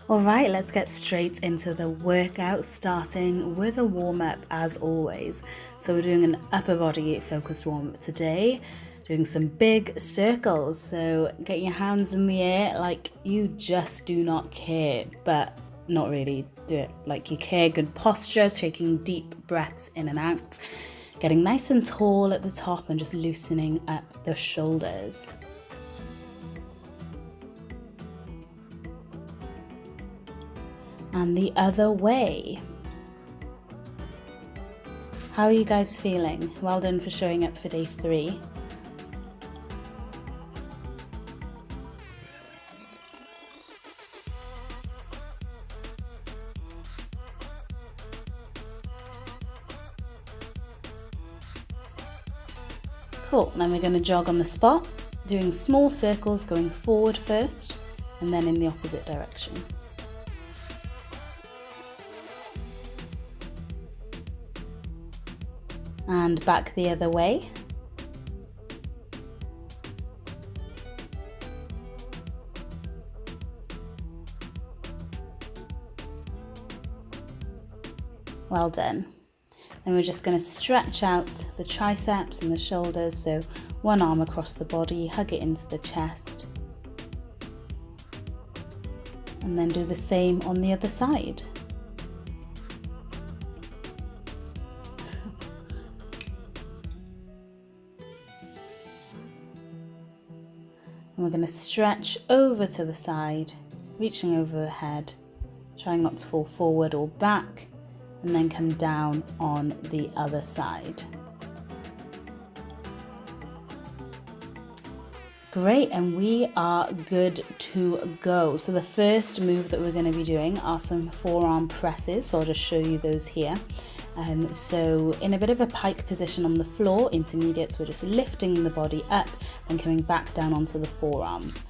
All right, let's get straight into the workout, starting with a warm-up as always. So we're doing an upper body focused warm-up today, doing some big circles. So get your hands in the air like you just do not care, but not really. Do it like you care. Good posture, taking deep breaths in and out, getting nice and tall at the top and just loosening up the shoulders. And the other way. How are you guys feeling? Well done for showing up for day 3. Cool, then we're going to jog on the spot, doing small circles going forward first and then in the opposite direction. And back the other way. Well done. And we're just going to stretch out the triceps and the shoulders, so one arm across the body, hug it into the chest. And then do the same on the other side. And we're going to stretch over to the side, reaching over the head, trying not to fall forward or back, and then come down on the other side. Great, and we are good to go. So the first move that we're going to be doing are some forearm presses, so I'll just show you those here. So in a bit of a pike position on the floor, intermediates, we're just lifting the body up and coming back down onto the forearms.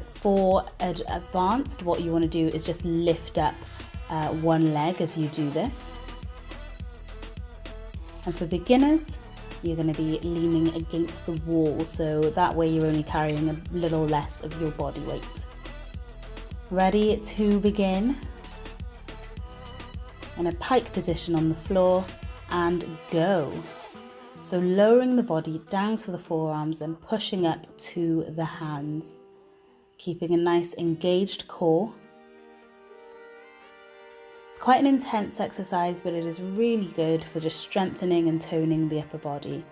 For advanced, what you want to do is just lift up one leg as you do this. And for beginners, you're going to be leaning against the wall, so that way you're only carrying a little less of your body weight. Ready to begin? In a pike position on the floor, and go. So lowering the body down to the forearms and pushing up to the hands, keeping a nice engaged core. It's quite an intense exercise, but it is really good for just strengthening and toning the upper body.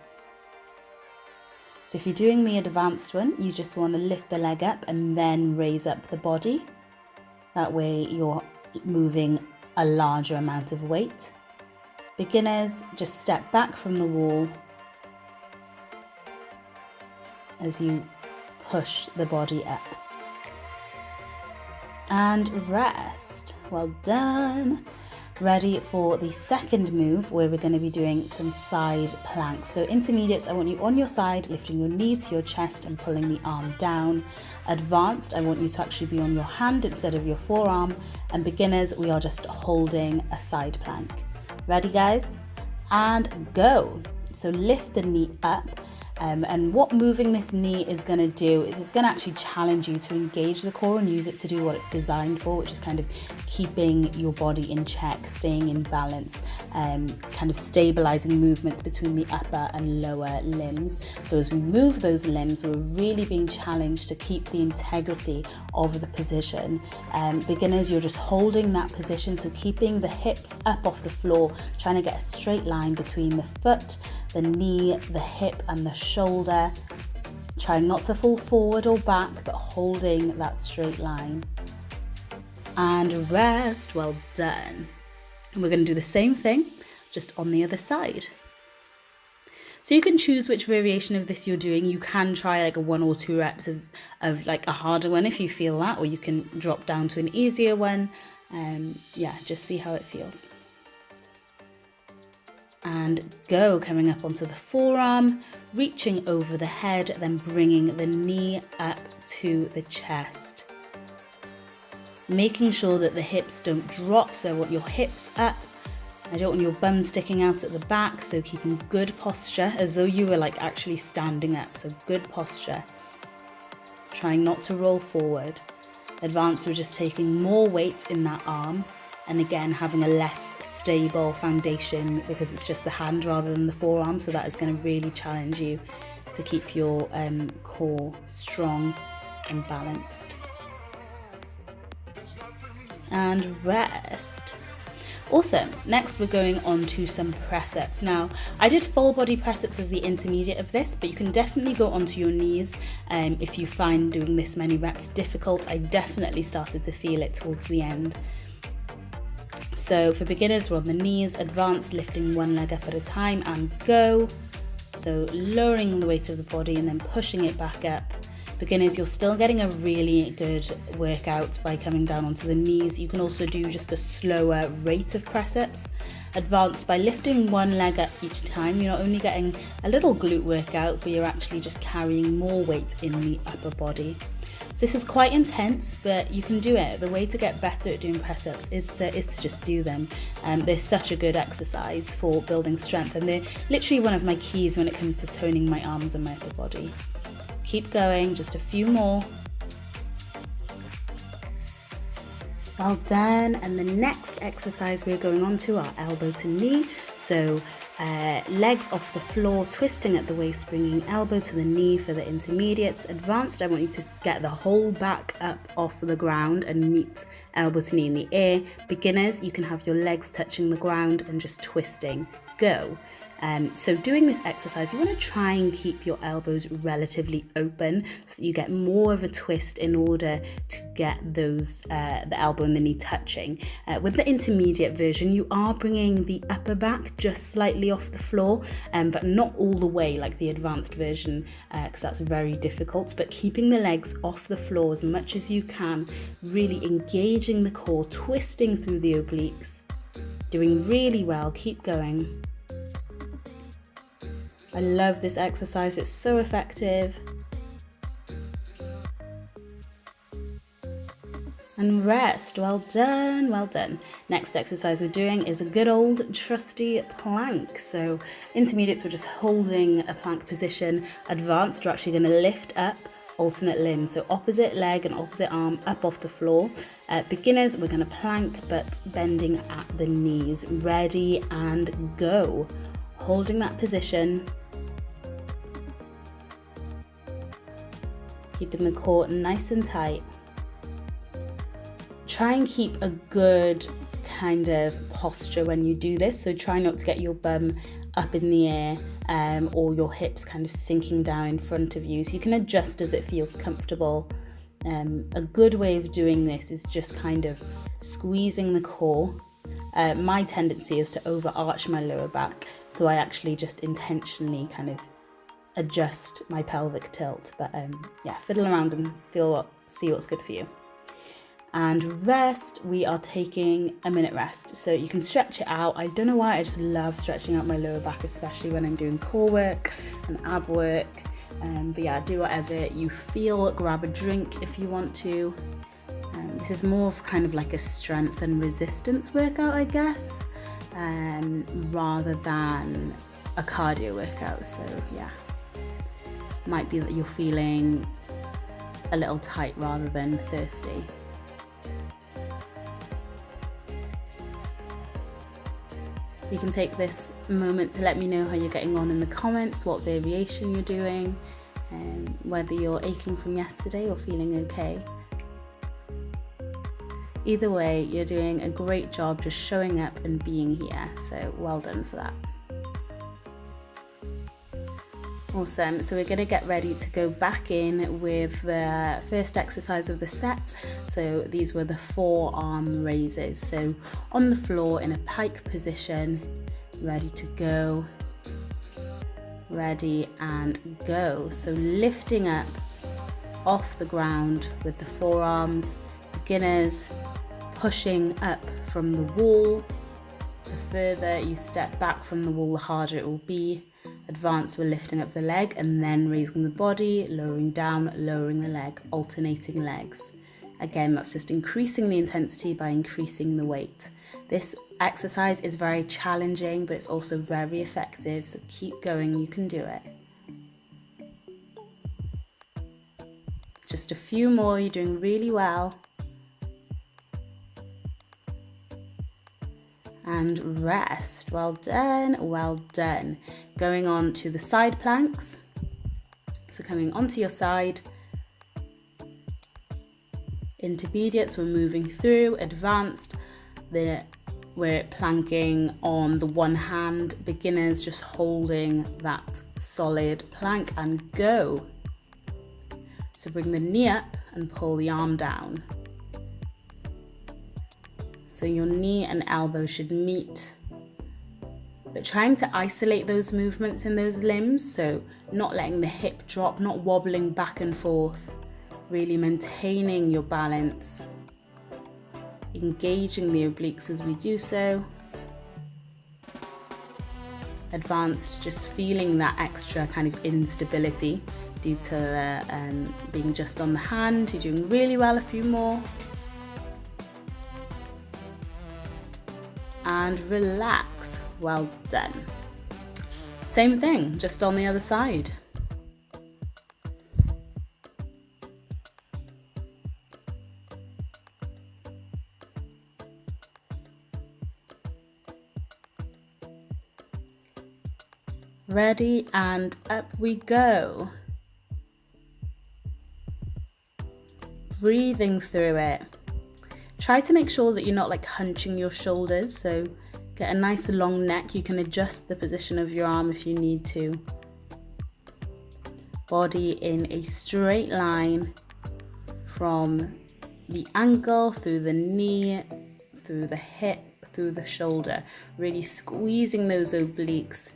So if you're doing the advanced one, you just want to lift the leg up and then raise up the body. That way you're moving a larger amount of weight. Beginners, just step back from the wall as you push the body up. And rest. Well done. Ready for the second move, where we're going to be doing some side planks. So intermediates, I want you on your side, lifting your knee to your chest and pulling the arm down. Advanced, I want you to actually be on your hand instead of your forearm. And beginners, we are just holding a side plank. Ready, guys? And go. So lift the knee up. And what moving this knee is going to do is it's going to actually challenge you to engage the core and use it to do what it's designed for, which is kind of keeping your body in check, staying in balance, kind of stabilizing movements between the upper and lower limbs. So as we move those limbs, we're really being challenged to keep the integrity of the position. Beginners, you're just holding that position, so keeping the hips up off the floor, trying to get a straight line between the foot, the knee, the hip and the shoulder. Trying not to fall forward or back, but holding that straight line. And rest. Well done. And we're going to do the same thing, just on the other side. So you can choose which variation of this you're doing. You can try like a 1 or 2 reps of like a harder one if you feel that, or you can drop down to an easier one. Yeah, just see how it feels. And go, coming up onto the forearm, reaching over the head, then bringing the knee up to the chest. Making sure that the hips don't drop, so I want your hips up. I don't want your bum sticking out at the back, so keeping good posture as though you were like actually standing up, so good posture. Trying not to roll forward. Advanced, we're just taking more weight in that arm, and again having a less stable foundation because it's just the hand rather than the forearm, so that is going to really challenge you to keep your core strong and balanced. And rest. Awesome. Next we're going on to some press ups. Now I did full body press ups as the intermediate of this, but you can definitely go onto your knees if you find doing this many reps difficult. I definitely started to feel it towards the end. So for beginners, we're on the knees. Advanced, lifting one leg up at a time and go. So lowering the weight of the body and then pushing it back up. Beginners, you're still getting a really good workout by coming down onto the knees. You can also do just a slower rate of press-ups. Advanced, by lifting one leg up each time, you're not only getting a little glute workout, but you're actually just carrying more weight in the upper body. So this is quite intense, but you can do it. The way to get better at doing press-ups is to just do them. They're such a good exercise for building strength, and they're literally one of my keys when it comes to toning my arms and my upper body. Keep going, just a few more. Well done. And the next exercise we're going on to are elbow to knee. So legs off the floor, twisting at the waist, bringing elbow to the knee for the intermediates. Advanced, I want you to get the whole back up off the ground and meet elbow to knee in the air. Beginners, you can have your legs touching the ground and just twisting. Go. So doing this exercise, you want to try and keep your elbows relatively open so that you get more of a twist in order to get those the elbow and the knee touching. With the intermediate version, you are bringing the upper back just slightly off the floor, but not all the way like the advanced version, because that's very difficult. But keeping the legs off the floor as much as you can, really engaging the core, twisting through the obliques. Doing really well, keep going. I love this exercise, it's so effective. And rest, well done, well done. Next exercise we're doing is a good old trusty plank. So intermediates, we're just holding a plank position. Advanced, we're actually going to lift up alternate limbs. So opposite leg and opposite arm up off the floor. Beginners, we're going to plank but bending at the knees. Ready and go. Holding that position. Keeping the core nice and tight. Try and keep a good kind of posture when you do this. So try not to get your bum up in the air or your hips kind of sinking down in front of you. So you can adjust as it feels comfortable. A good way of doing this is just kind of squeezing the core. My tendency is to overarch my lower back. So I actually just intentionally kind of adjust my pelvic tilt, but yeah, fiddle around and see what's good for you. And rest, we are taking a minute rest, so you can stretch it out. I don't know why, I just love stretching out my lower back, especially when I'm doing core work and ab work. But yeah, do whatever you feel. Grab a drink if you want to. This is more of kind of like a strength and resistance workout, I guess, rather than a cardio workout. So yeah, might be that you're feeling a little tight rather than thirsty. You can take this moment to let me know how you're getting on in the comments, what variation you're doing, and whether you're aching from yesterday or feeling okay. Either way, you're doing a great job just showing up and being here, so well done for that. Awesome, so we're going to get ready to go back in with the first exercise of the set. So these were the forearm raises. So on the floor in a pike position, ready to go, ready and go. So lifting up off the ground with the forearms. Beginners, pushing up from the wall. The further you step back from the wall, the harder it will be. Advanced, we're lifting up the leg and then raising the body, lowering down, lowering the leg, alternating legs. Again, that's just increasing the intensity by increasing the weight. This exercise is very challenging, but it's also very effective, so keep going, you can do it. Just a few more, you're doing really well. and rest. Well done, well done. Going on to the side planks. So coming onto your side. Intermediates, we're moving through. Advanced, we're planking on the one hand. Beginners, just holding that solid plank and go. So bring the knee up and pull the arm down. So your knee and elbow should meet. But trying to isolate those movements in those limbs, so not letting the hip drop, not wobbling back and forth, really maintaining your balance, engaging the obliques as we do so. Advanced, just feeling that extra kind of instability due to being just on the hand. You're doing really well, a few more. And relax. Well done. Same thing, just on the other side. Ready, and up we go. Breathing through it. Try to make sure that you're not like hunching your shoulders, so get a nice long neck. You can adjust the position of your arm if you need to. Body in a straight line from the ankle, through the knee, through the hip, through the shoulder. Really squeezing those obliques,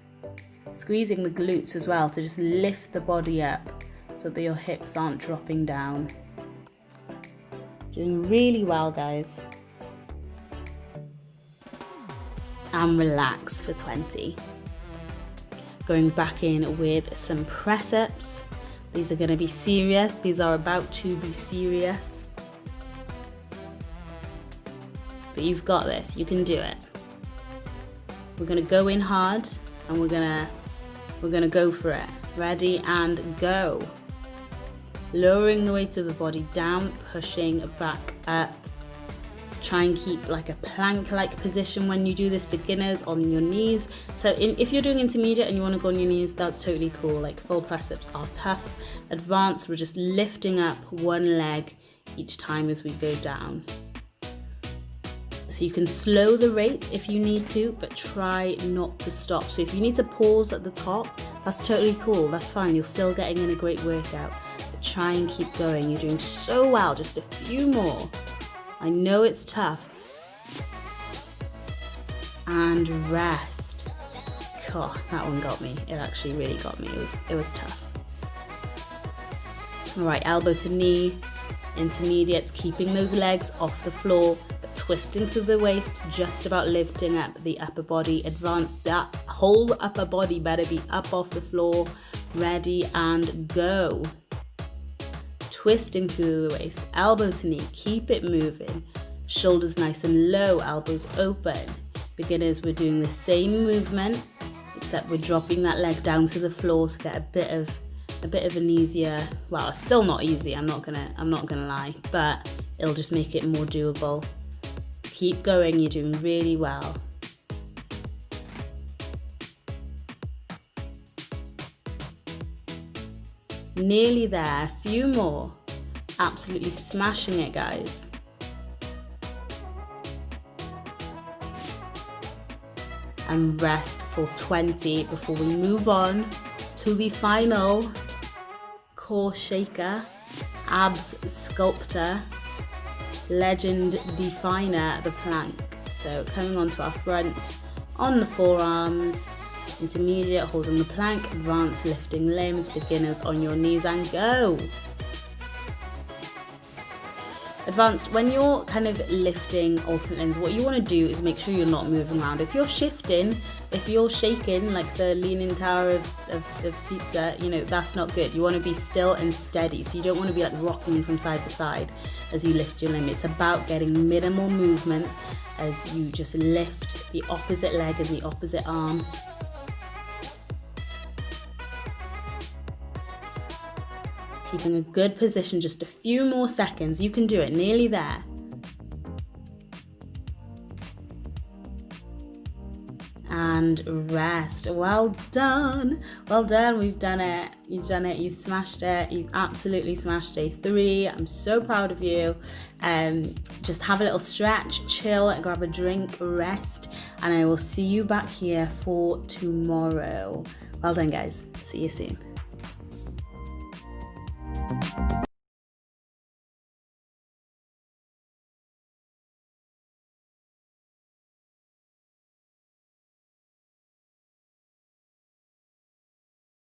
squeezing the glutes as well to just lift the body up so that your hips aren't dropping down. Doing really well, guys. And relax for 20. Going back in with some press-ups. These are going to be serious. These are about to be serious. But you've got this. You can do it. We're going to go in hard and we're going to go for it. Ready, and go. Lowering the weight of the body down, pushing back up. Try and keep like a plank-like position when you do this. Beginners, on your knees. So if you're doing intermediate and you want to go on your knees, that's totally cool. Like full press-ups are tough. Advanced, we're just lifting up one leg each time as we go down. So you can slow the rate if you need to, but try not to stop. So if you need to pause at the top, that's totally cool. That's fine. You're still getting in a great workout. But try and keep going. You're doing so well. Just a few more. I know it's tough. And rest. God, that one got me. It actually really got me. It was tough. All right, elbow to knee. Intermediates, keeping those legs off the floor, but twisting through the waist, just about lifting up the upper body. Advanced, that whole upper body better be up off the floor. Ready, and go. Twisting through the waist, elbow to knee, keep it moving. Shoulders nice and low, elbows open. Beginners, we're doing the same movement, except we're dropping that leg down to the floor to get a bit of an easier, well, it's still not easy, I'm not gonna lie, but it'll just make it more doable. Keep going, you're doing really well. Nearly there, a few more. Absolutely smashing it, guys. And rest for 20 before we move on to the final core shaker, abs sculptor, legend definer, the plank. So coming onto our front, on the forearms, intermediate holding the plank, advanced lifting limbs, beginners on your knees, and go. Advanced, when you're kind of lifting alternate limbs, what you want to do is make sure you're not moving around. If you're shifting, if you're shaking like the leaning tower of pizza, you know, that's not good. You want to be still and steady. So you don't want to be like rocking from side to side as you lift your limb. It's about getting minimal movement as you just lift the opposite leg and the opposite arm. Keeping a good position, just a few more seconds. You can do it, nearly there. and rest. Well done. Well done. We've done it. You've done it. You've smashed it. You've absolutely smashed day 3. I'm so proud of you. Just have a little stretch, chill, grab a drink, rest, and I will see you back here for tomorrow. Well done, guys. See you soon.